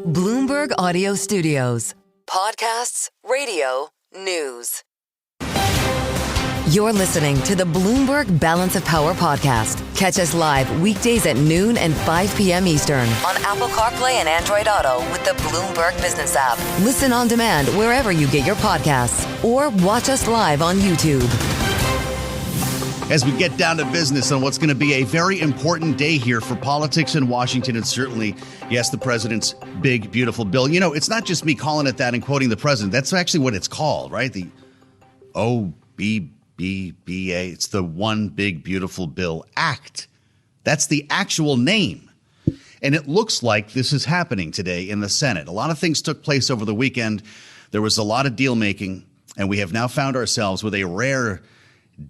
Bloomberg Audio Studios. Podcasts, radio, news. You're listening to the Bloomberg Balance of Power podcast. Catch us live weekdays at noon and 5 p.m. Eastern on Apple CarPlay and Android Auto with the Bloomberg Business app. Listen on demand wherever you get your podcasts or watch us live on YouTube. As we get down to business on what's going to be a very important day here for politics in Washington and certainly, yes, the president's big, beautiful bill. You know, it's not just me calling it that and quoting the president. That's actually what it's called, right? The OBBBA. It's the One Big Beautiful Bill Act. That's the actual name. And it looks like this is happening today in the Senate. A lot of things took place over the weekend. There was a lot of deal making, and we have now found ourselves with a rare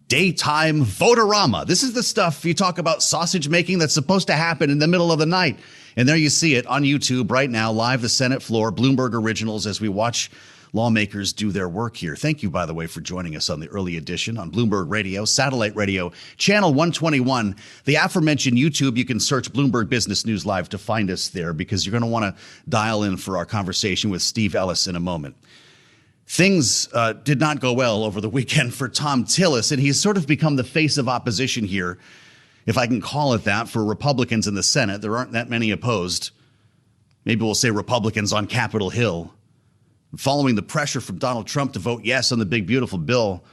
daytime voterama. This is the stuff you talk about sausage making that's supposed to happen in the middle of the night. And there you see it on YouTube right now, live the Senate floor, Bloomberg Originals, as we watch lawmakers do their work here. Thank you, by the way, for joining us on the early edition on Bloomberg Radio, satellite radio, channel 121. The aforementioned YouTube, you can search Bloomberg Business News Live to find us there because you're going to want to dial in for our conversation with Steve Ellis in a moment. Things did not go well over the weekend for Tom Tillis, and he's sort of become the face of opposition here, if I can call it that, for Republicans in the Senate. There aren't that many opposed. Maybe we'll say Republicans on Capitol Hill. Following the pressure from Donald Trump to vote yes on the big, beautiful bill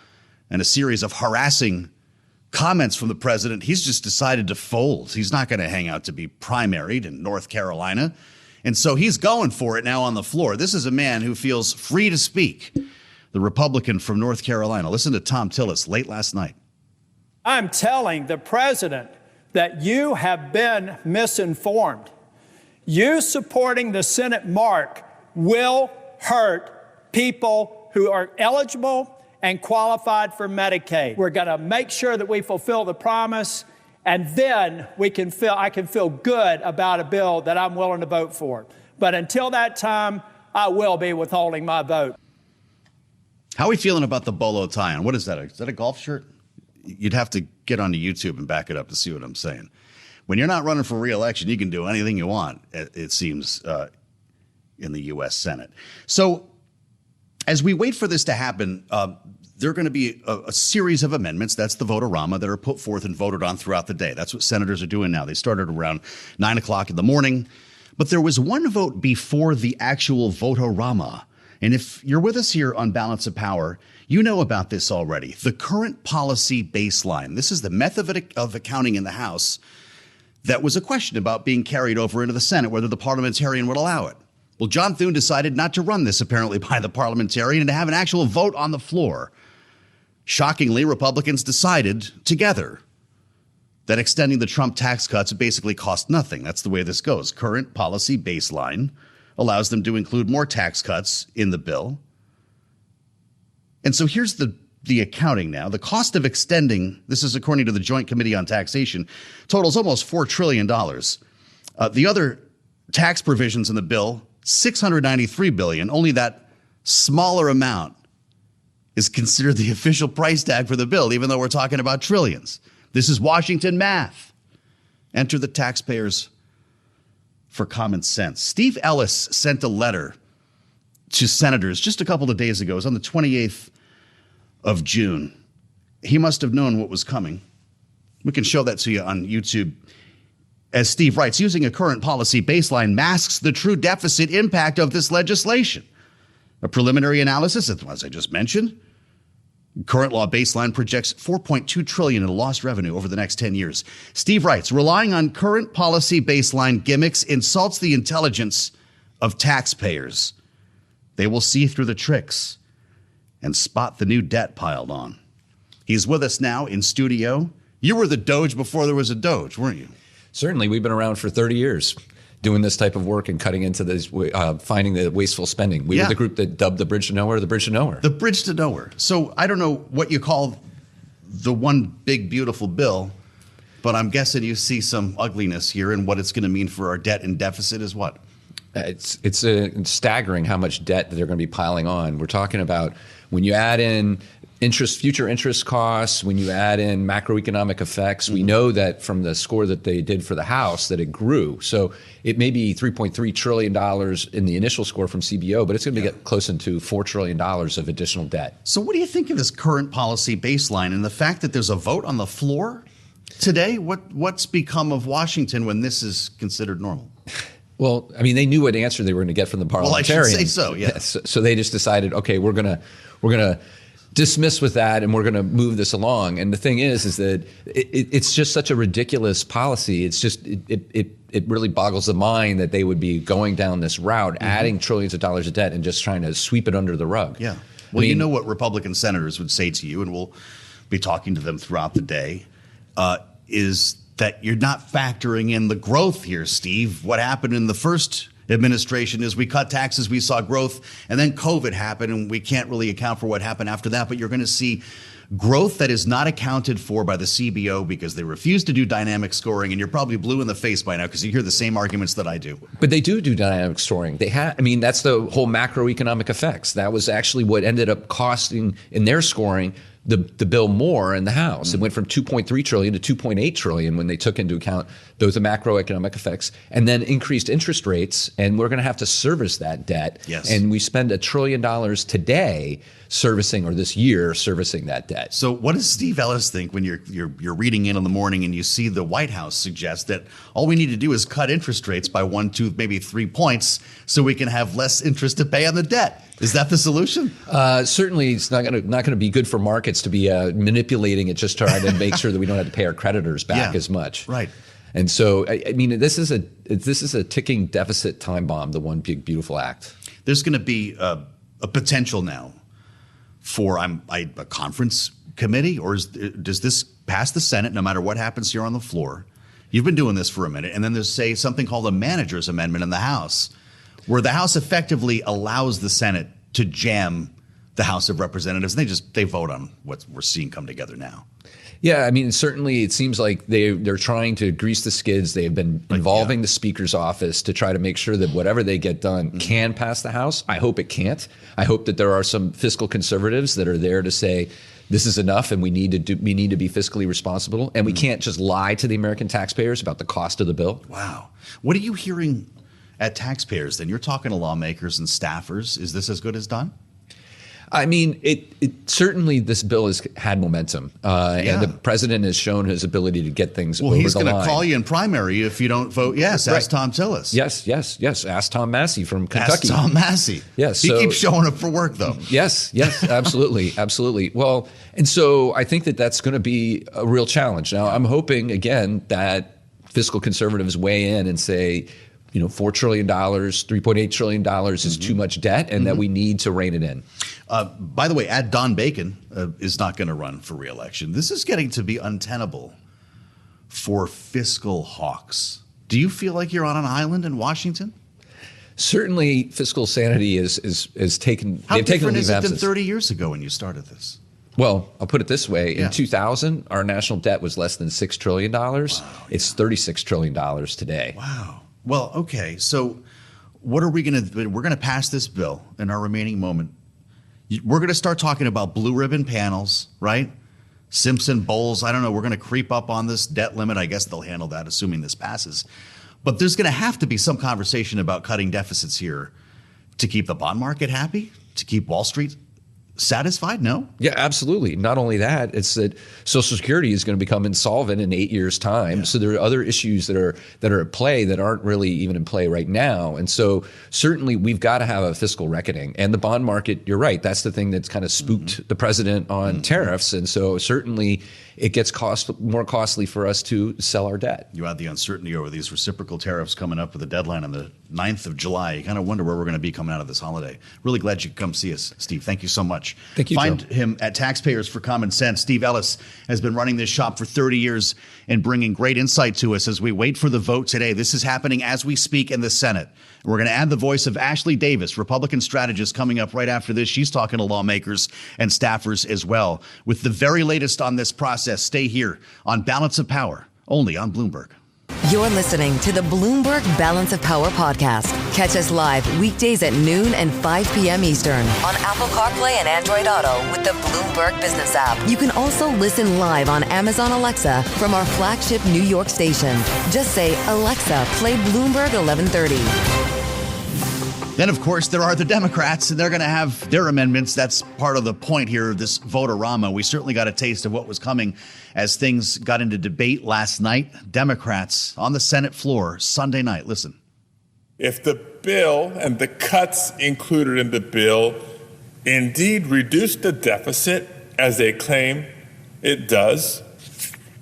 and a series of harassing comments from the president, he's just decided to fold. He's not going to hang out to be primaried in North Carolina. And so he's going for it now on the floor. This is a man who feels free to speak, the Republican from North Carolina. Listen to Tom Tillis late last night. I'm telling the president that you have been misinformed. You supporting the Senate mark will hurt people who are eligible and qualified for Medicaid. We're going to make sure that we fulfill the promise, and then I can feel good about a bill that I'm willing to vote for. But until that time, I will be withholding my vote. How are we feeling about the bolo tie on? What is that? Is that a golf shirt? You'd have to get onto YouTube and back it up to see what I'm saying. When you're not running for re-election, you can do anything you want, it seems, in the U.S. Senate. So as we wait for this to happen, there are going to be a series of amendments. That's the voterama that are put forth and voted on throughout the day. That's what senators are doing now. They started around 9 o'clock in the morning. But there was one vote before the actual voterama. And if you're with us here on Balance of Power, you know about this already. The current policy baseline. This is the method of accounting in the House that was a question about being carried over into the Senate, whether the parliamentarian would allow it. Well, John Thune decided not to run this, apparently, by the parliamentarian and to have an actual vote on the floor. Shockingly, Republicans decided together that extending the Trump tax cuts basically cost nothing. That's the way this goes. Current policy baseline allows them to include more tax cuts in the bill. And so here's the accounting now. The cost of extending, this is according to the Joint Committee on Taxation, totals almost $4 trillion. The other tax provisions in the bill, $693 billion. Only that smaller amount is considered the official price tag for the bill, even though we're talking about trillions. This is Washington math. Enter the taxpayers for common sense. Steve Ellis sent a letter to senators just a couple of days ago. It was on the 28th of June. He must have known what was coming. We can show that to you on YouTube. As Steve writes, using a current policy baseline masks the true deficit impact of this legislation. A preliminary analysis, as I just mentioned, current law baseline projects $4.2 trillion in lost revenue over the next 10 years. Steve writes, relying on current policy baseline gimmicks insults the intelligence of taxpayers. They will see through the tricks and spot the new debt piled on. He's with us now in studio. You were the Doge before there was a Doge, weren't you? Certainly. We've been around for 30 years doing this type of work and cutting into this, finding the wasteful spending. We were the group that dubbed the bridge to nowhere the bridge to nowhere. The bridge to nowhere. So I don't know what you call the one big, beautiful bill, but I'm guessing you see some ugliness here, and what it's going to mean for our debt and deficit is what? It's staggering how much debt that they're going to be piling on. We're talking about when you add in future interest costs, when you add in macroeconomic effects, we know that from the score that they did for the House that it grew. So it may be $3.3 trillion in the initial score from CBO, but it's going to get close into $4 trillion of additional debt. So what do you think of this current policy baseline and the fact that there's a vote on the floor today? What's become of Washington when this is considered normal? Well, I mean, they knew what answer they were going to get from the parliamentarians. Well, I should say so, yeah. So they just decided, okay, we're going to dismiss with that, and we're going to move this along. And the thing is that it's just such a ridiculous policy. It's just it really boggles the mind that they would be going down this route, adding trillions of dollars of debt, and just trying to sweep it under the rug. Yeah. Well, you know what Republican senators would say to you, and we'll be talking to them throughout the day, is that you're not factoring in the growth here, Steve. What happened in the first administration is we cut taxes, we saw growth, and then COVID happened, and we can't really account for what happened after that. But you're going to see growth that is not accounted for by the CBO because they refuse to do dynamic scoring, and you're probably blue in the face by now because you hear the same arguments that I do. But they do dynamic scoring. That's the whole macroeconomic effects. That was actually what ended up costing in their scoring the bill more in the House. It went from $2.3 trillion to $2.8 trillion when they took into account those macroeconomic effects, and then increased interest rates. And we're going to have to service that debt. Yes. And we spend $1 trillion today servicing, or this year servicing that debt. So what does Steve Ellis think when you're reading in the morning and you see the White House suggest that all we need to do is cut interest rates by 1, 2, maybe 3 points so we can have less interest to pay on the debt? Is that the solution? Certainly, it's not going to be good for markets to be manipulating it, just trying to make sure that we don't have to pay our creditors back as much. Right. And so, I mean, this is a ticking deficit time bomb. The One Big Beautiful Act. There's going to be a potential now for a conference committee, or does this pass the Senate no matter what happens here on the floor? You've been doing this for a minute, and then there's something called a manager's amendment in the House, where the House effectively allows the Senate to jam the House of Representatives, and they vote on what we're seeing come together now. Yeah, I mean, certainly it seems like they're trying to grease the skids. They've been involving the Speaker's office to try to make sure that whatever they get done can pass the House. I hope it can't. I hope that there are some fiscal conservatives that are there to say this is enough and we need to be fiscally responsible, and we can't just lie to the American taxpayers about the cost of the bill. Wow. What are you hearing at taxpayers then? You're talking to lawmakers and staffers. Is this as good as done? I mean, it certainly, this bill has had momentum, and the president has shown his ability to get things over the line. Well, he's going to call you in primary if you don't vote yes. Ask Tom Tillis. Yes. Ask Tom Massey from Kentucky. Ask Tom Massey. Yes. He keeps showing up for work, though. Yes, absolutely. Well, and so I think that that's going to be a real challenge. Now, I'm hoping, again, that fiscal conservatives weigh in and say, $4 trillion, $3.8 trillion is too much debt, and that we need to rein it in. By the way, Don Bacon is not going to run for re-election. This is getting to be untenable for fiscal hawks. Do you feel like you're on an island in Washington? Certainly, fiscal sanity is taken. How they've taken different a is leave it of than absence. 30 years ago when you started this? Well, I'll put it this way. In 2000, our national debt was less than $6 trillion. Wow, it's $36 trillion today. Wow. Well, okay. So what are we going to do? We're going to pass this bill in our remaining moment. We're going to start talking about blue ribbon panels, right? Simpson Bowles. I don't know. We're going to creep up on this debt limit. I guess they'll handle that, assuming this passes. But there's going to have to be some conversation about cutting deficits here to keep the bond market happy, to keep Wall Street satisfied? No? Yeah, absolutely. Not only that, it's that Social Security is going to become insolvent in 8 years' time. Yeah. So there are other issues that are at play that aren't really even in play right now. And so certainly we've got to have a fiscal reckoning. And the bond market, you're right, that's the thing that's kind of spooked the president on tariffs. And so certainly it gets more costly for us to sell our debt. You add the uncertainty over these reciprocal tariffs coming up with a deadline on the 9th of July. You kind of wonder where we're going to be coming out of this holiday. Really glad you could come see us, Steve. Thank you so much. Thank you, Find Joe. him at Taxpayers for Common Sense. Steve Ellis has been running this shop for 30 years and bringing great insight to us as we wait for the vote today. This is happening as we speak in the Senate. We're going to add the voice of Ashley Davis, Republican strategist, coming up right after this. She's talking to lawmakers and staffers as well. With the very latest on this process, stay here on Balance of Power, only on Bloomberg. You're listening to the Bloomberg Balance of Power podcast. Catch us live weekdays at noon and 5 p.m. Eastern on Apple CarPlay and Android Auto with the Bloomberg Business app. You can also listen live on Amazon Alexa from our flagship New York station. Just say, Alexa, play Bloomberg 1130. Then, of course, there are the Democrats, and they're going to have their amendments. That's part of the point here of this voterama. We certainly got a taste of what was coming as things got into debate last night. Democrats on the Senate floor Sunday night. Listen. If the bill and the cuts included in the bill indeed reduce the deficit, as they claim it does,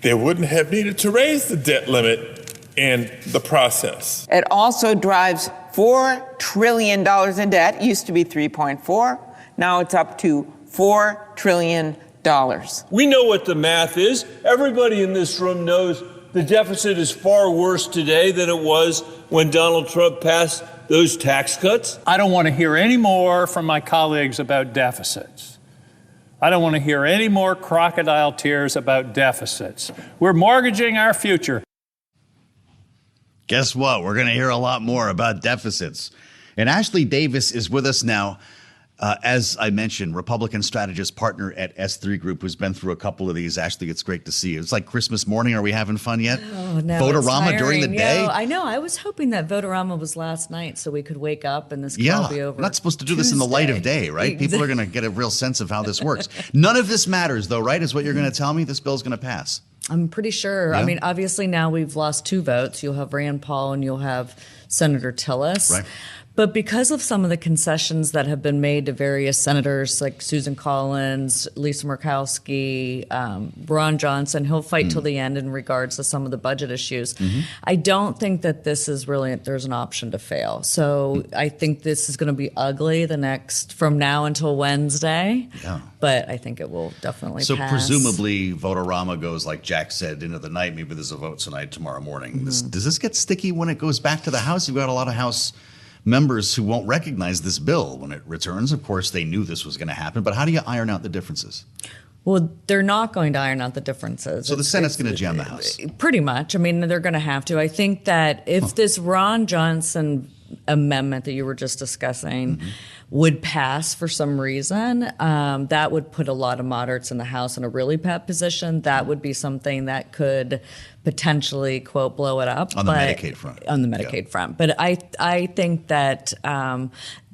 they wouldn't have needed to raise the debt limit in the process. It also drives $4 trillion in debt. It used to be 3.4. Now it's up to $4 trillion. We know what the math is. Everybody in this room knows the deficit is far worse today than it was when Donald Trump passed those tax cuts. I don't want to hear any more from my colleagues about deficits. I don't want to hear any more crocodile tears about deficits. We're mortgaging our future. Guess what? We're going to hear a lot more about deficits. And Ashley Davis is with us now. As I mentioned, Republican strategist partner at S3 Group, who's been through a couple of these. Ashley, it's great to see you. It's like Christmas morning. Are we having fun yet? Oh, no. Voterama during the day? I know. I was hoping that Voterama was last night so we could wake up and this could all be over. We're not supposed to do this in the light of day, right? People are going to get a real sense of how this works. None of this matters, though, right? Is what you're going to tell me? This bill's going to pass. I'm pretty sure. Yeah. I mean, obviously now we've lost 2 votes. You'll have Rand Paul and you'll have Senator Tillis. Right. But because of some of the concessions that have been made to various senators like Susan Collins, Lisa Murkowski, Ron Johnson, he'll fight till the end in regards to some of the budget issues. I don't think that this is really, there's an option to fail. So I think this is going to be ugly from now until Wednesday. Yeah. But I think it will definitely So pass. presumably voterama goes, like Jack said, into the night. Maybe there's a vote tonight, tomorrow morning. Does this get sticky when it goes back to the House? You've got a lot of House members who won't recognize this bill when it returns. Of course, they knew this was going to happen. But how do you iron out the differences? Well, they're not going to iron out the differences. So the Senate's going to jam the House? Pretty much. I mean, they're going to have to. I think that if this Ron Johnson amendment that you were just discussing would pass for some reason, that would put a lot of moderates in the House in a really bad position. That would be something that could potentially, quote, blow it up. On the Medicaid front. On the Medicaid front. But I think that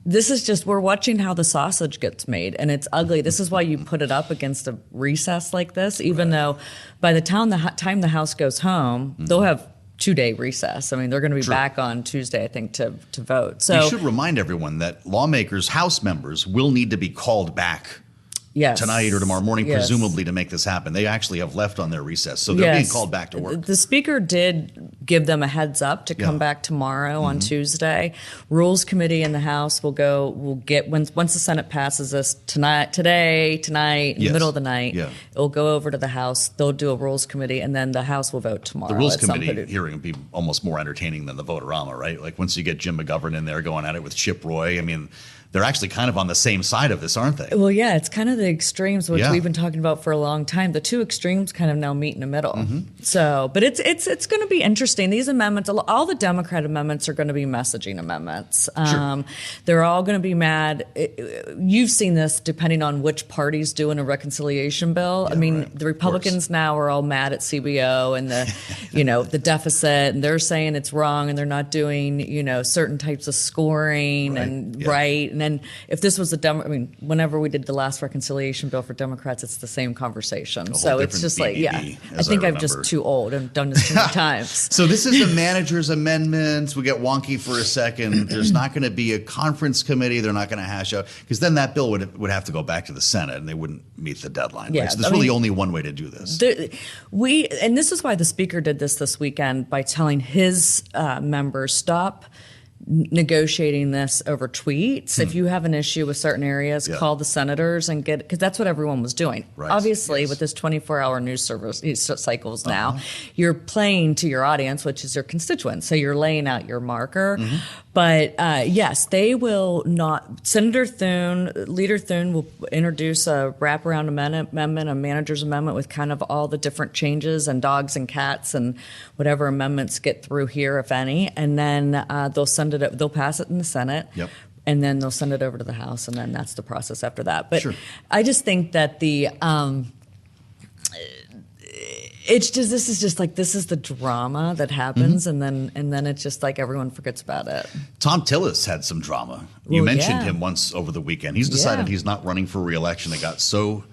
this is just, we're watching how the sausage gets made, and it's ugly. This is why you put it up against a recess like this, even though by the time the House goes home, they'll have 2-day recess. I mean, they're going to be back on Tuesday, I think, to vote. So you should remind everyone that lawmakers, House members, will need to be called back tonight or tomorrow morning, presumably, to make this happen. They actually have left on their recess, so they're being called back to work. The Speaker did give them a heads up to come back tomorrow on Tuesday. Rules Committee in the House will get once the Senate passes this tonight, in the middle of the night. Yeah. It'll go over to the House. They'll do a Rules Committee, and then the House will vote tomorrow. The Rules Committee hearing would be almost more entertaining than the voterama, right? Like once you get Jim McGovern in there going at it with Chip Roy, I mean, they're actually kind of on the same side of this, aren't they? Well, yeah, it's kind of the extremes, which we've been talking about for a long time. The 2 extremes kind of now meet in the middle. So, but it's going to be interesting. These amendments, all the Democrat amendments are going to be messaging amendments. They're all going to be mad. You've seen this depending on which party's doing a reconciliation bill. I mean, the Republicans now are all mad at CBO and the, the deficit, and they're saying it's wrong, and they're not doing, certain types of scoring and And then if this was whenever we did the last reconciliation bill for Democrats, it's the same conversation. So it's just BBB, I think I'm just too old and done this too many times. So this is the manager's amendments. We get wonky for a second. There's not going to be a conference committee. They're not going to hash out, because then that bill would have to go back to the Senate and they wouldn't meet the deadline. Yeah, right? So there's really only one way to do this. And this is why the Speaker did this weekend by telling his members, stop negotiating this over tweets. If you have an issue with certain areas, call the senators and get, because that's what everyone was doing. Right. Obviously, with this 24-hour news service cycles now, you're playing to your audience, which is your constituents. So you're laying out your marker. But yes, they will not. Leader Thune will introduce a wraparound amendment, a manager's amendment with kind of all the different changes and dogs and cats and whatever amendments get through here, if any. And then they'll pass it in the Senate. Yep. And then they'll send it over to the House, and then that's the process after that. But I just think that this is the drama that happens, and then it's just like everyone forgets about it. Tom Tillis had some drama. You mentioned him once over the weekend. He's decided he's not running for re-election. It got so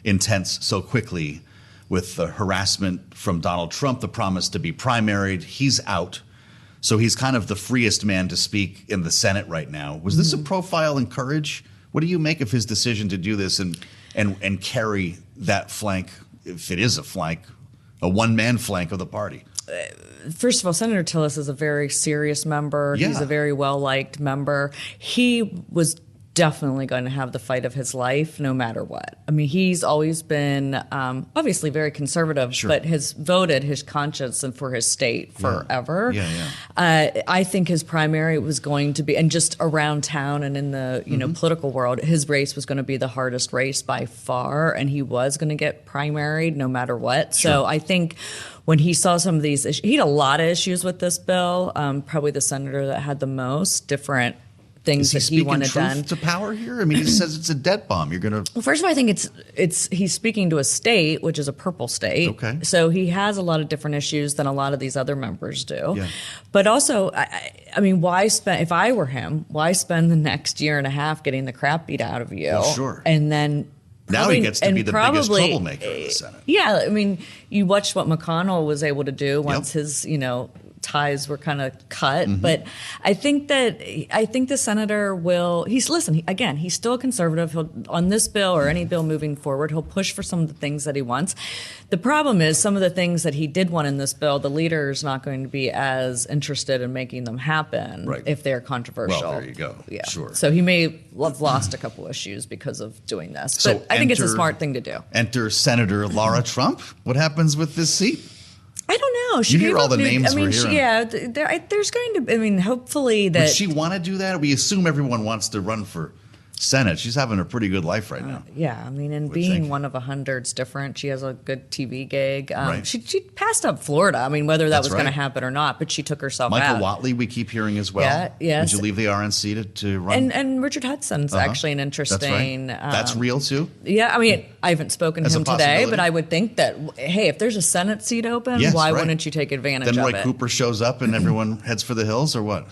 intense so quickly with the harassment from Donald Trump, the promise to be primaried. He's out. So he's kind of the freest man to speak in the Senate right now. Was this a profile in courage? What do you make of his decision to do this and carry that flank, if it is a flank, a one-man flank of the party? First of all, Senator Tillis is a very serious member. Yeah. He's a very well-liked member. He was definitely going to have the fight of his life no matter what. I mean, he's always been obviously very conservative, but has voted his conscience and for his state forever. I think his primary was going to be, and just around town and in the political world, his race was going to be the hardest race by far, and he was going to get primaried no matter what. So I think when he saw some of these issues, he had a lot of issues with this bill, probably the senator that had the most different things that he wanted done. To power here? I mean, he says it's a debt bomb. You're going to. Well, first of all, I think he's speaking to a state, which is a purple state. Okay. So he has a lot of different issues than a lot of these other members do. Yeah. But also, I mean, why spend? If I were him, why spend the next year and a half getting the crap beat out of you? Well, sure. And then. Now he gets to be the biggest troublemaker in the Senate. Yeah, I mean, you watched what McConnell was able to do once his, ties were kind of cut. But I think the senator will. He's still a conservative. He'll, on this bill or any bill moving forward, he'll push for some of the things that he wants. The problem is some of the things that he did want in this bill, the leader is not going to be as interested in making them happen if they're controversial. Well, there you go. Yeah, sure. So he may have lost a couple issues because of doing this. So but I think it's a smart thing to do. Enter Senator Laura Trump. What happens with this seat? I don't know. You hear all the names we're hearing. There's going to. I mean, hopefully that. Would she want to do that? We assume everyone wants to run for Senate. She's having a pretty good life right now. Yeah, I mean, and being one of 100's different. She has a good TV gig. She passed up Florida. I mean, whether that was going to happen or not, but she took herself out. Michael Whatley, we keep hearing as well. Yeah, yes. Would you leave the RNC to run? And Richard Hudson's actually an interesting. That's right. That's real too. Yeah, I mean, I haven't spoken to him today, but I would think that hey, if there's a Senate seat open, why wouldn't you take advantage of it? Then Roy Cooper shows up and everyone heads for the hills, or what?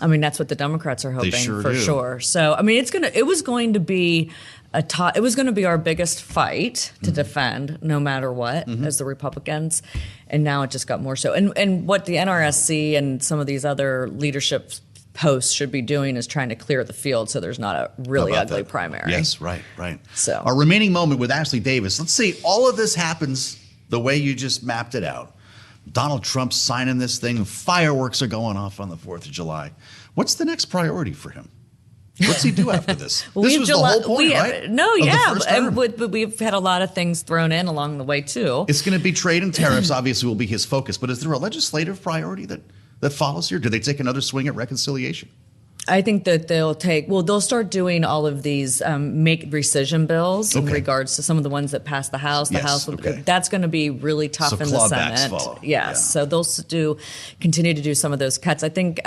I mean, that's what the Democrats are hoping for sure. So, I mean, it was going to be it was going to be our biggest fight to defend no matter what as the Republicans, and now it just got more so. And what the NRSC and some of these other leadership posts should be doing is trying to clear the field so there's not a really ugly primary. Yes, right. So our remaining moment with Ashley Davis. Let's say all of this happens the way you just mapped it out. Donald Trump's signing this thing. Fireworks are going off on the 4th of July. What's the next priority for him? What's he do after this? This was the whole point, right? No, but we've had a lot of things thrown in along the way, too. It's going to be trade and tariffs, obviously, will be his focus. But is there a legislative priority that follows here? Do they take another swing at reconciliation? I think that they'll start doing all of these make rescission bills in regards to some of the ones that passed the House. That's going to be really tough in the Senate. Follow. Yes. So they'll continue to do some of those cuts. I think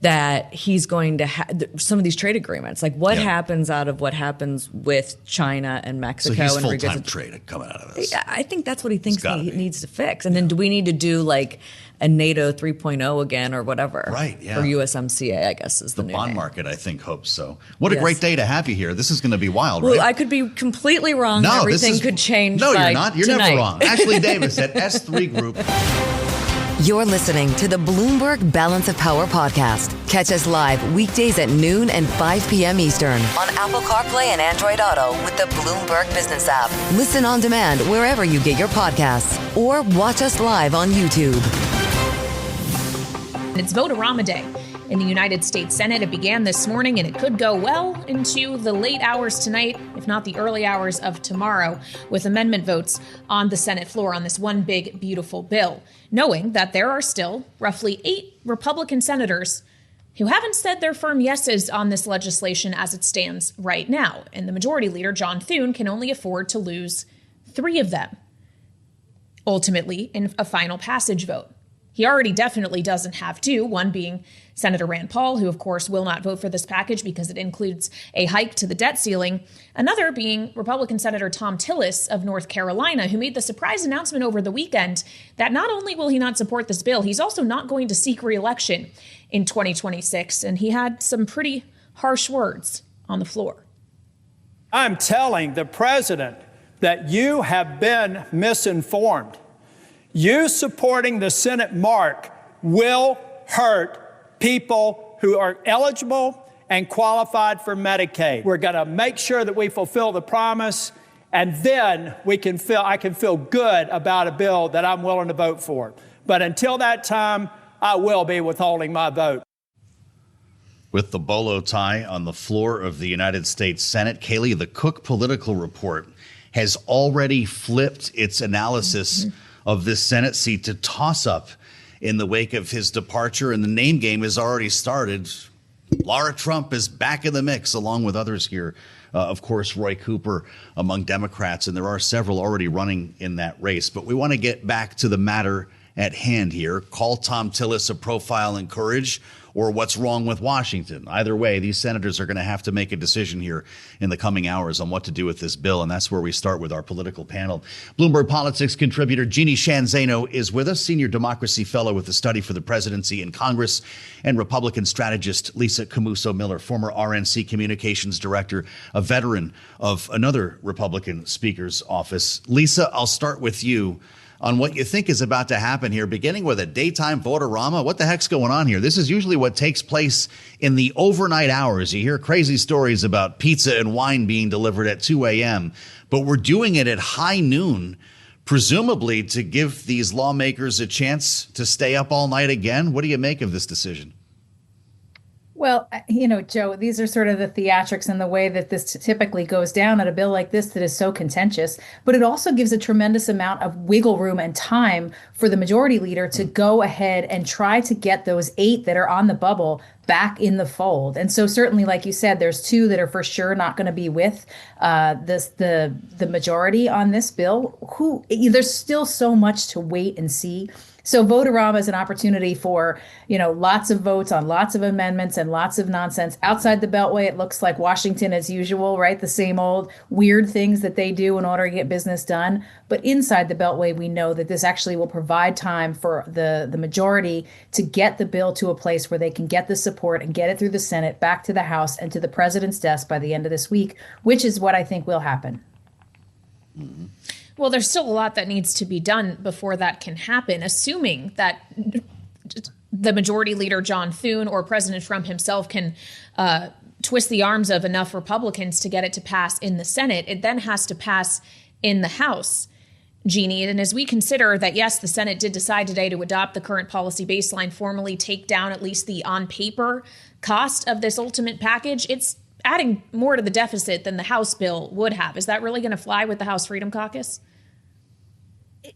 that he's going to have some of these trade agreements. Like what happens out of what happens with China and Mexico. So he's full-time trade coming out of this. I think that's what he thinks he needs to fix. And then do we need to do like a NATO 3.0 again or whatever? Right, yeah. Or USMCA, I guess is the new bond name. market, I think, hopes so. What a great day to have you here. This is going to be wild, well, right? I could be completely wrong. No, everything could change. No, you're not. You're tonight. Never wrong. Ashley Davis at S3 Group. You're listening to the Bloomberg Balance of Power podcast. Catch us live weekdays at noon and 5 p.m. Eastern on Apple CarPlay and Android Auto with the Bloomberg Business app. Listen on demand wherever you get your podcasts or watch us live on YouTube. It's Voterama Day. In the United States Senate, it began this morning and it could go well into the late hours tonight, if not the early hours of tomorrow, with amendment votes on the Senate floor on this one big, beautiful bill, knowing that there are still roughly 8 Republican senators who haven't said their firm yeses on this legislation as it stands right now. And the majority leader, John Thune, can only afford to lose 3 of them, ultimately in a final passage vote. He already definitely doesn't have 2, one being Senator Rand Paul, who, of course, will not vote for this package because it includes a hike to the debt ceiling. Another being Republican Senator Tom Tillis of North Carolina, who made the surprise announcement over the weekend that not only will he not support this bill, he's also not going to seek re-election in 2026. And he had some pretty harsh words on the floor. I'm telling the president that you have been misinformed. You supporting the Senate mark will hurt people who are eligible and qualified for Medicaid. We're going to make sure that we fulfill the promise, and then I can feel good about a bill that I'm willing to vote for. But until that time, I will be withholding my vote. With the bolo tie on the floor of the United States Senate, Kailey, the Cook Political Report has already flipped its analysis of this Senate seat to toss-up in the wake of his departure, and the name game has already started. Laura Trump is back in the mix, along with others here. Of course, Roy Cooper among Democrats, and there are several already running in that race. But we want to get back to the matter at hand here. Call Tom Tillis a profile in courage, or what's wrong with Washington. Either way, these senators are going to have to make a decision here in the coming hours on what to do with this bill, and that's where we start with our political panel. Bloomberg Politics contributor Jeannie Shanzano is with us, senior democracy fellow with the Study for the Presidency in Congress, and Republican strategist Lisa Camuso-Miller, former RNC communications director, a veteran of another Republican speaker's office. Lisa, I'll start with you on what you think is about to happen here, beginning with a daytime voterama. What the heck's going on here? This is usually what takes place in the overnight hours. You hear crazy stories about pizza and wine being delivered at 2 a.m., but we're doing it at high noon, presumably to give these lawmakers a chance to stay up all night again. What do you make of this decision? Well, Joe, these are sort of the theatrics and the way that this typically goes down at a bill like this that is so contentious. But it also gives a tremendous amount of wiggle room and time for the majority leader to go ahead and try to get those 8 that are on the bubble back in the fold. And so certainly, like you said, there's 2 that are for sure not going to be with the majority on this bill. There's still so much to wait and see. So voterama is an opportunity for, lots of votes on lots of amendments and lots of nonsense. Outside the Beltway, it looks like Washington as usual, right? The same old weird things that they do in order to get business done. But inside the Beltway, we know that this actually will provide time for the majority to get the bill to a place where they can get the support and get it through the Senate, back to the House and to the president's desk by the end of this week, which is what I think will happen. Mm-hmm. Well, there's still a lot that needs to be done before that can happen, assuming that the majority leader, John Thune, or President Trump himself can twist the arms of enough Republicans to get it to pass in the Senate. It then has to pass in the House, Jeannie. And as we consider that, yes, the Senate did decide today to adopt the current policy baseline, formally take down at least the on-paper cost of this ultimate package, it's adding more to the deficit than the House bill would have. Is that really going to fly with the House Freedom Caucus?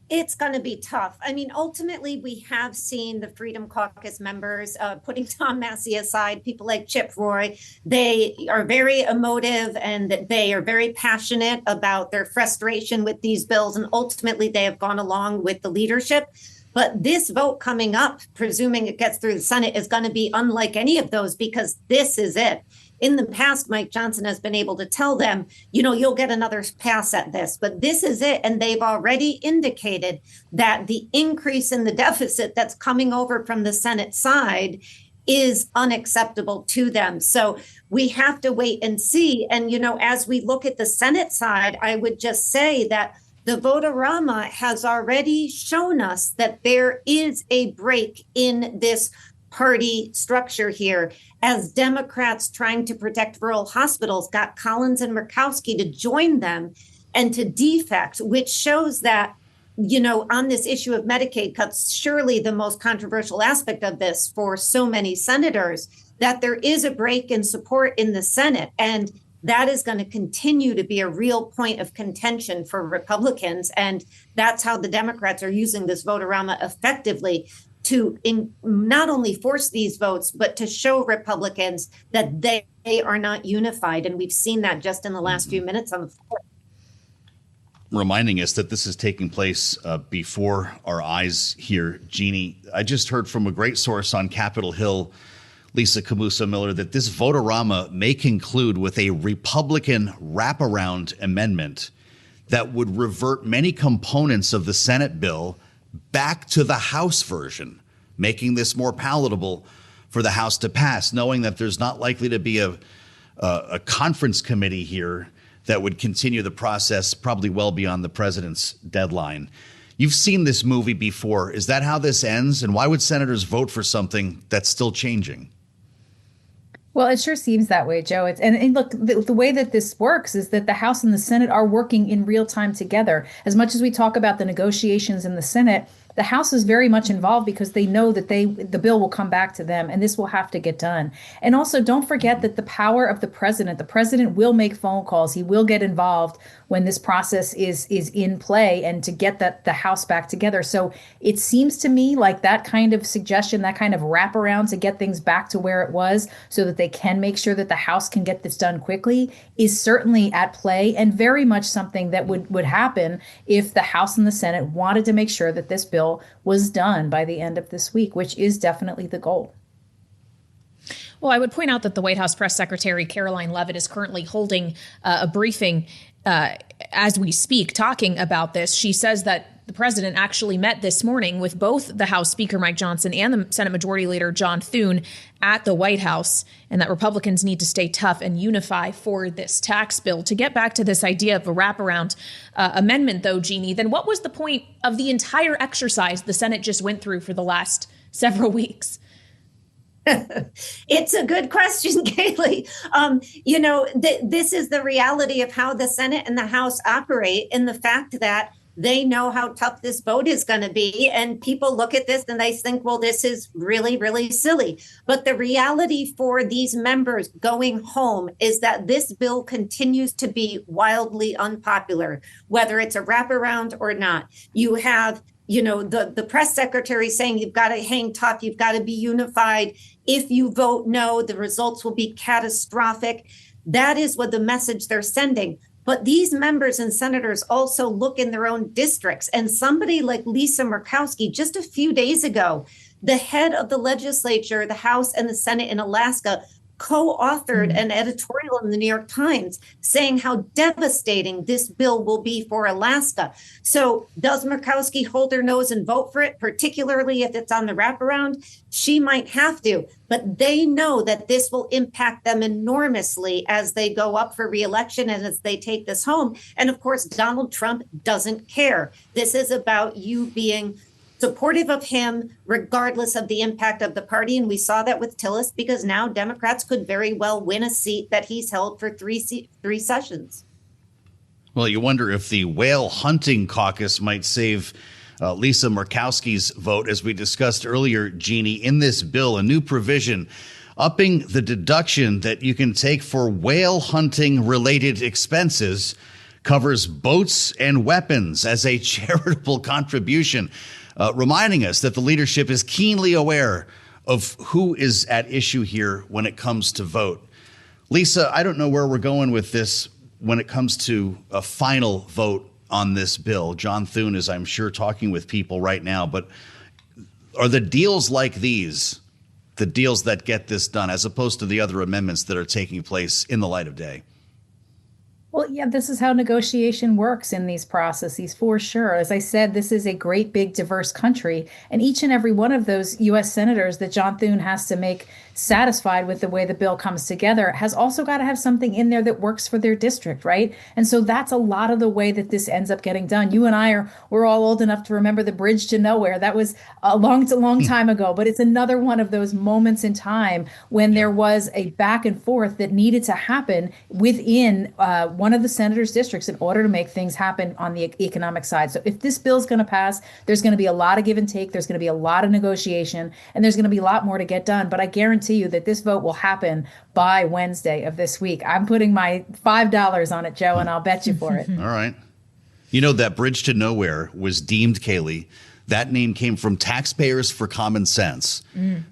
It's going to be tough. I mean, ultimately, we have seen the Freedom Caucus members, putting Tom Massie aside, people like Chip Roy, they are very emotive and they are very passionate about their frustration with these bills. And ultimately, they have gone along with the leadership. But this vote coming up, presuming it gets through the Senate, is going to be unlike any of those, because this is it. In the past, Mike Johnson has been able to tell them, you'll get another pass at this, but this is it. And they've already indicated that the increase in the deficit that's coming over from the Senate side is unacceptable to them. So we have to wait and see. And, as we look at the Senate side, I would just say that the voterama has already shown us that there is a break in this party structure here, as Democrats trying to protect rural hospitals got Collins and Murkowski to join them and to defect, which shows that on this issue of Medicaid cuts, surely the most controversial aspect of this for so many senators, that there is a break in support in the Senate. And that is going to continue to be a real point of contention for Republicans. And that's how the Democrats are using this voterama effectively to not only force these votes, but to show Republicans that they are not unified. And we've seen that just in the last few minutes on the floor. Reminding us that this is taking place before our eyes here, Jeannie. I just heard from a great source on Capitol Hill, Lisa Camusa Miller, that this voterama may conclude with a Republican wraparound amendment that would revert many components of the Senate bill back to the House version, making this more palatable for the House to pass, knowing that there's not likely to be a conference committee here that would continue the process probably well beyond the president's deadline. You've seen this movie before. Is that how this ends? And why would senators vote for something that's still changing? Well, it sure seems that way, Joe. And look, the way that this works is that the House and the Senate are working in real time together. As much as we talk about the negotiations in the Senate, the House is very much involved because they know that the bill will come back to them and this will have to get done. And also, don't forget that the power of the president will make phone calls. He will get involved when this process is in play and to get the House back together. So it seems to me like that kind of suggestion, that kind of wraparound to get things back to where it was so that they can make sure that the House can get this done quickly is certainly at play and very much something that would happen if the House and the Senate wanted to make sure that this bill was done by the end of this week, which is definitely the goal. Well, I would point out that the White House Press Secretary Caroline Leavitt is currently holding a briefing as we speak, talking about this. She says that the president actually met this morning with both the House Speaker Mike Johnson and the Senate Majority Leader John Thune at the White House, and that Republicans need to stay tough and unify for this tax bill. To get back to this idea of a wraparound amendment, though, Jeannie, then what was the point of the entire exercise the Senate just went through for the last several weeks? It's a good question, Kailey. This is the reality of how the Senate and the House operate, and the fact that they know how tough this vote is going to be. And people look at this and they think, well, this is really, really silly. But the reality for these members going home is that this bill continues to be wildly unpopular, whether it's a wraparound or not. You have the press secretary saying you've got to hang tough, you've got to be unified. If you vote no, the results will be catastrophic. That is what the message they're sending. But these members and senators also look in their own districts. And somebody like Lisa Murkowski, just a few days ago, the head of the legislature, the House and the Senate in Alaska, co-authored an editorial in the New York Times saying how devastating this bill will be for Alaska. So does Murkowski hold her nose and vote for it, particularly if it's on the wraparound? She might have to, but they know that this will impact them enormously as they go up for re-election and as they take this home. And of course, Donald Trump doesn't care. This is about you being supportive of him, regardless of the impact of the party. And we saw that with Tillis, because now Democrats could very well win a seat that he's held for three sessions. Well, you wonder if the whale hunting caucus might save Lisa Murkowski's vote. As we discussed earlier, Jeannie, in this bill, a new provision upping the deduction that you can take for whale hunting related expenses covers boats and weapons as a charitable contribution. Reminding us that the leadership is keenly aware of who is at issue here when it comes to vote. Lisa, I don't know where we're going with this when it comes to a final vote on this bill. John Thune is, I'm sure, talking with people right now. But are the deals like these the deals that get this done, as opposed to the other amendments that are taking place in the light of day? Well, yeah, this is how negotiation works in these processes, for sure. As I said, this is a great, big, diverse country. And each and every one of those U.S. senators that John Thune has to make satisfied with the way the bill comes together has also got to have something in there that works for their district, right? And so that's a lot of the way that this ends up getting done. You and we're all old enough to remember the bridge to nowhere. That was a long time ago, but it's another one of those moments in time when there was a back and forth that needed to happen within one of the senator's districts in order to make things happen on the economic side. So if this bill is going to pass, there's going to be a lot of give and take. There's going to be a lot of negotiation, and there's going to be a lot more to get done. But I guarantee you that this vote will happen by Wednesday of this week. I'm putting my $5 on it, Joe, and I'll bet you for it. All right. You know, that bridge to nowhere was deemed, Kailey. That name came from Taxpayers for Common Sense.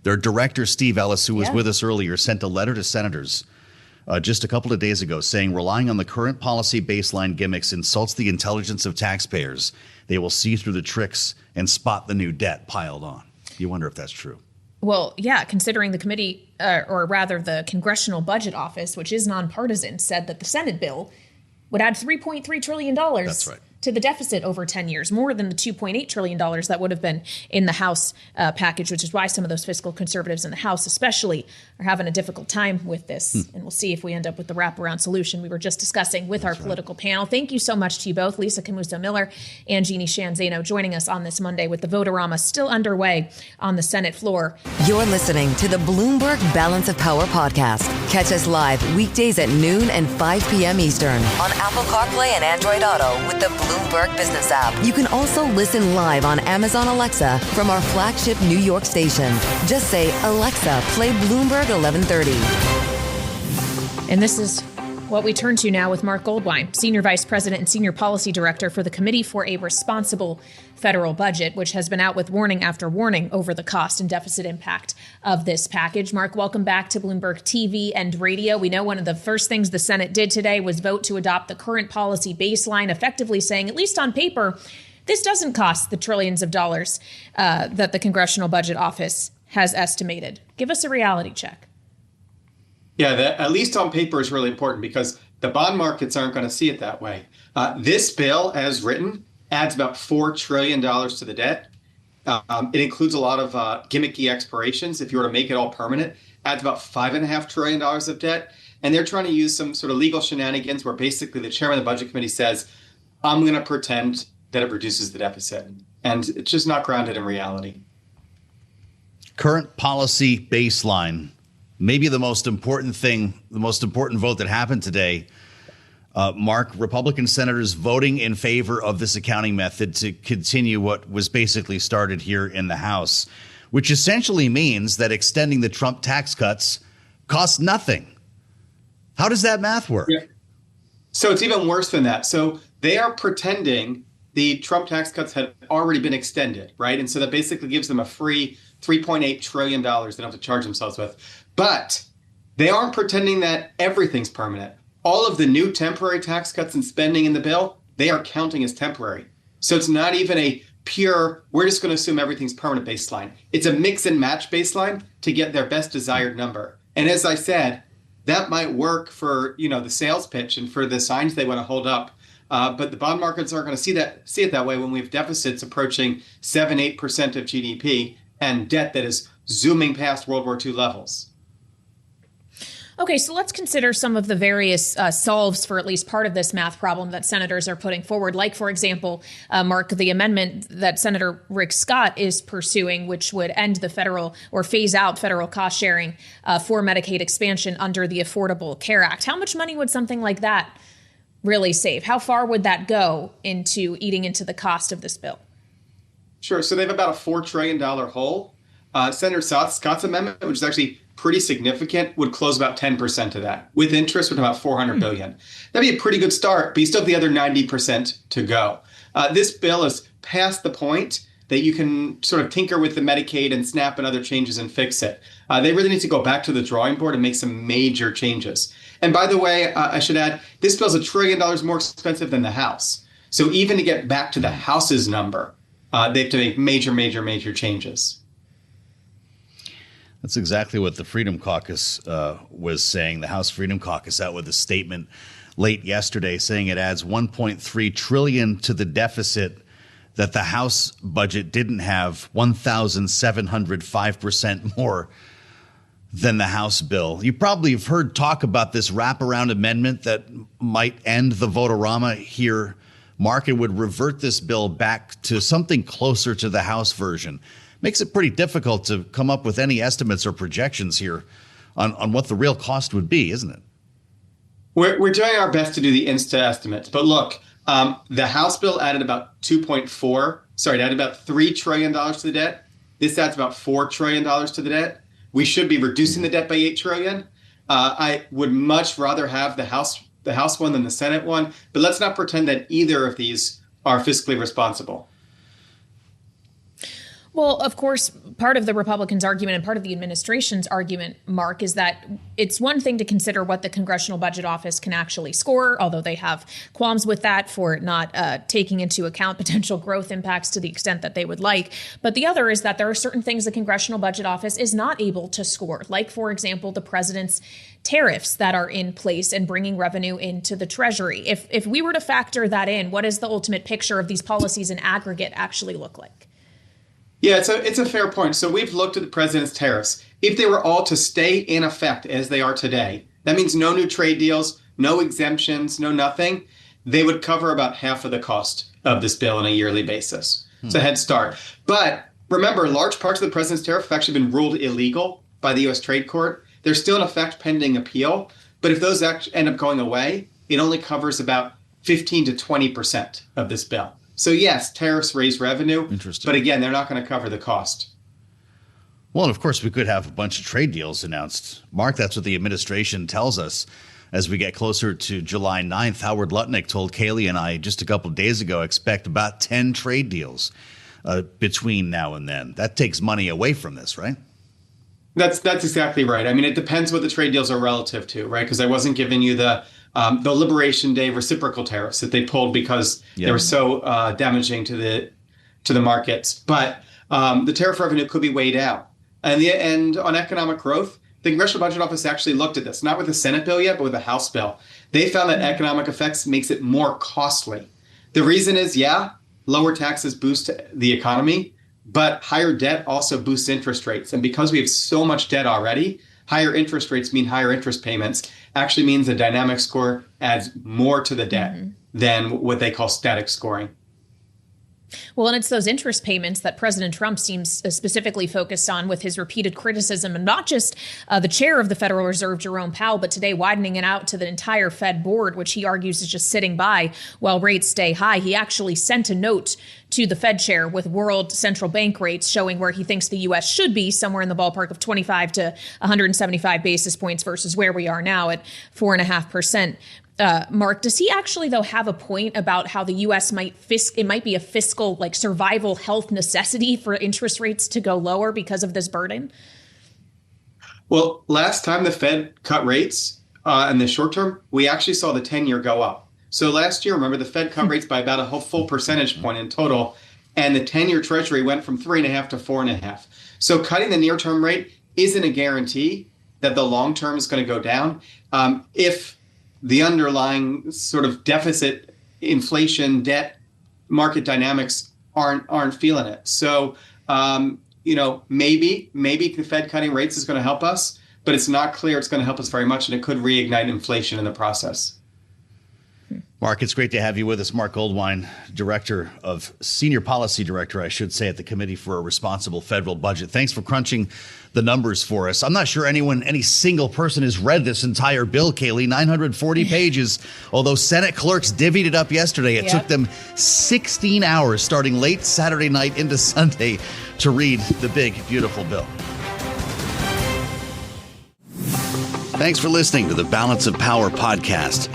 Their director, Steve Ellis, who was with us earlier, sent a letter to senators just a couple of days ago saying relying on the current policy baseline gimmicks insults the intelligence of taxpayers. They will see through the tricks and spot the new debt piled on. You wonder if that's true. Well, yeah, considering the committee, or rather the Congressional Budget Office, which is nonpartisan, said that the Senate bill would add $3.3 trillion. That's right. To the deficit over 10 years, more than the $2.8 trillion that would have been in the House package, which is why some of those fiscal conservatives in the House especially are having a difficult time with this. And we'll see if we end up with the wraparound solution we were just discussing with our political panel. Thank you so much to you both, Lisa Camuso-Miller and Jeannie Shanzano, joining us on this Monday with the voterama still underway on the Senate floor. You're listening to the Bloomberg Balance of Power podcast. Catch us live weekdays at noon and 5 p.m. Eastern on Apple CarPlay and Android Auto with the Bloomberg Business app. You can also listen live on Amazon Alexa from our flagship New York station. Just say, Alexa, play Bloomberg 1130. And this is what we turn to now with Mark Goldwein, Senior Vice President and Senior Policy Director for the Committee for a Responsible Federal Budget, which has been out with warning after warning over the cost and deficit impact of this package. Mark, welcome back to Bloomberg TV and radio. We know one of the first things the Senate did today was vote to adopt the current policy baseline, effectively saying, at least on paper, this doesn't cost the trillions of dollars that the Congressional Budget Office has estimated. Give us a reality check. Yeah, that at least on paper is really important because the bond markets aren't going to see it that way. This bill, as written, adds about $4 trillion to the debt. It includes a lot of gimmicky expirations. If you were to make it all permanent, adds about $5.5 trillion of debt. And they're trying to use some sort of legal shenanigans where basically the chairman of the Budget Committee says, I'm going to pretend that it reduces the deficit. And it's just not grounded in reality. Current policy baseline. Maybe the most important thing, the most important vote that happened today, Mark, Republican senators voting in favor of this accounting method to continue what was basically started here in the House, which essentially means that extending the Trump tax cuts costs nothing. How does that math work? Yeah. So it's even worse than that. So they are pretending the Trump tax cuts had already been extended, right? And so that basically gives them a free $3.8 trillion they don't have to charge themselves with. But they aren't pretending that everything's permanent. All of the new temporary tax cuts and spending in the bill, they are counting as temporary. So it's not even a pure, we're just going to assume everything's permanent baseline. It's a mix and match baseline to get their best desired number. And as I said, that might work for, the sales pitch and for the signs they want to hold up. But the bond markets aren't going to see it that way when we have deficits approaching 7-8% of GDP and debt that is zooming past World War II levels. Okay, so let's consider some of the various solves for at least part of this math problem that senators are putting forward. Like, for example, Mark, the amendment that Senator Rick Scott is pursuing, which would end the federal or phase out federal cost sharing for Medicaid expansion under the Affordable Care Act. How much money would something like that really save? How far would that go into eating into the cost of this bill? Sure. So they have about a $4 trillion hole. Senator Scott's amendment, which is actually pretty significant, would close about 10% of that. With interest, with about $400 billion. That'd be a pretty good start, but you still have the other 90% to go. This bill is past the point that you can sort of tinker with the Medicaid and SNAP and other changes and fix it. They really need to go back to the drawing board and make some major changes. And by the way, I should add, this bill is $1 trillion more expensive than the House. So even to get back to the House's number, they have to make major changes. That's exactly what the Freedom Caucus was saying. The House Freedom Caucus out with a statement late yesterday saying it adds $1.3 trillion to the deficit that the House budget didn't have, 1,705% more. than the House bill. You probably have heard talk about this wraparound amendment that might end the voterama here. Mark, it would revert this bill back to something closer to the House version. Makes it pretty difficult to come up with any estimates or projections here on what the real cost would be, isn't it? We're doing our best to do the Insta estimates. But look, the House bill added about added about $3 trillion to the debt. This adds about $4 trillion to the debt. We should be reducing the debt by $8 trillion. I would much rather have the House one than the Senate one. But let's not pretend that either of these are fiscally responsible. Well, of course, part of the Republicans' argument and part of the administration's argument, Mark, is that it's one thing to consider what the Congressional Budget Office can actually score, although they have qualms with that for not taking into account potential growth impacts to the extent that they would like. But the other is that there are certain things the Congressional Budget Office is not able to score, like, for example, the president's tariffs that are in place and bringing revenue into the Treasury. If we were to factor that in, what does the ultimate picture of these policies in aggregate actually look like? Yeah, it's a fair point. So we've looked at the president's tariffs. If they were all to stay in effect as they are today, that means no new trade deals, no exemptions, no nothing. They would cover about half of the cost of this bill on a yearly basis. It's a head start. But remember, large parts of the president's tariff have actually been ruled illegal by the U.S. Trade Court. They're still in effect pending appeal. But if those end up going away, it only covers about 15 to 20% of this bill. So yes, tariffs raise revenue, but again, they're not going to cover the cost. Well, and of course, we could have a bunch of trade deals announced. Mark, that's what the administration tells us as we get closer to July 9th. Howard Lutnick told Kailey and I just a couple of days ago, expect about 10 trade deals between now and then. That takes money away from this, right? That's exactly right. I mean, it depends what the trade deals are relative to, right? Because I wasn't giving you the Liberation Day reciprocal tariffs that they pulled because they were so damaging to the markets. But the tariff revenue could be weighed out. And on economic growth, the Congressional Budget Office actually looked at this, not with the Senate bill yet, but with the House bill. They found that economic effects makes it more costly. The reason is, lower taxes boost the economy, but higher debt also boosts interest rates. And because we have so much debt already, higher interest rates mean higher interest payments, actually means the dynamic score adds more to the debt than what they call static scoring. Well, and it's those interest payments that President Trump seems specifically focused on with his repeated criticism, and not just the chair of the Federal Reserve, Jerome Powell, but today widening it out to the entire Fed board, which he argues is just sitting by while rates stay high. He actually sent a note to the Fed chair with world central bank rates showing where he thinks the U.S. should be, somewhere in the ballpark of 25 to 175 basis points versus where we are now at 4.5%. Mark, does he actually, though, have a point about how the U.S. might be a fiscal, like, survival health necessity for interest rates to go lower because of this burden? Well, last time the Fed cut rates in the short term, we actually saw the 10-year go up. So last year, remember, the Fed cut rates by about a full percentage point in total, and the 10-year Treasury went from 3.5 to 4.5. So cutting the near-term rate isn't a guarantee that the long term is going to go down. If the underlying sort of deficit, inflation, debt, market dynamics aren't feeling it. So, maybe the Fed cutting rates is going to help us, but it's not clear it's going to help us very much, and it could reignite inflation in the process. Mark, it's great to have you with us. Mark Goldwine, Senior Policy Director, I should say, at the Committee for a Responsible Federal Budget. Thanks for crunching the numbers for us. I'm not sure any single person has read this entire bill, Kailey, 940 pages. Although Senate clerks divvied it up yesterday, it took them 16 hours starting late Saturday night into Sunday to read the big, beautiful bill. Thanks for listening to the Balance of Power podcast.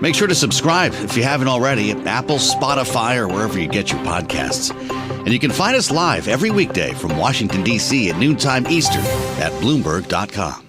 Make sure to subscribe if you haven't already at Apple, Spotify, or wherever you get your podcasts. And you can find us live every weekday from Washington, D.C. at noontime Eastern at Bloomberg.com.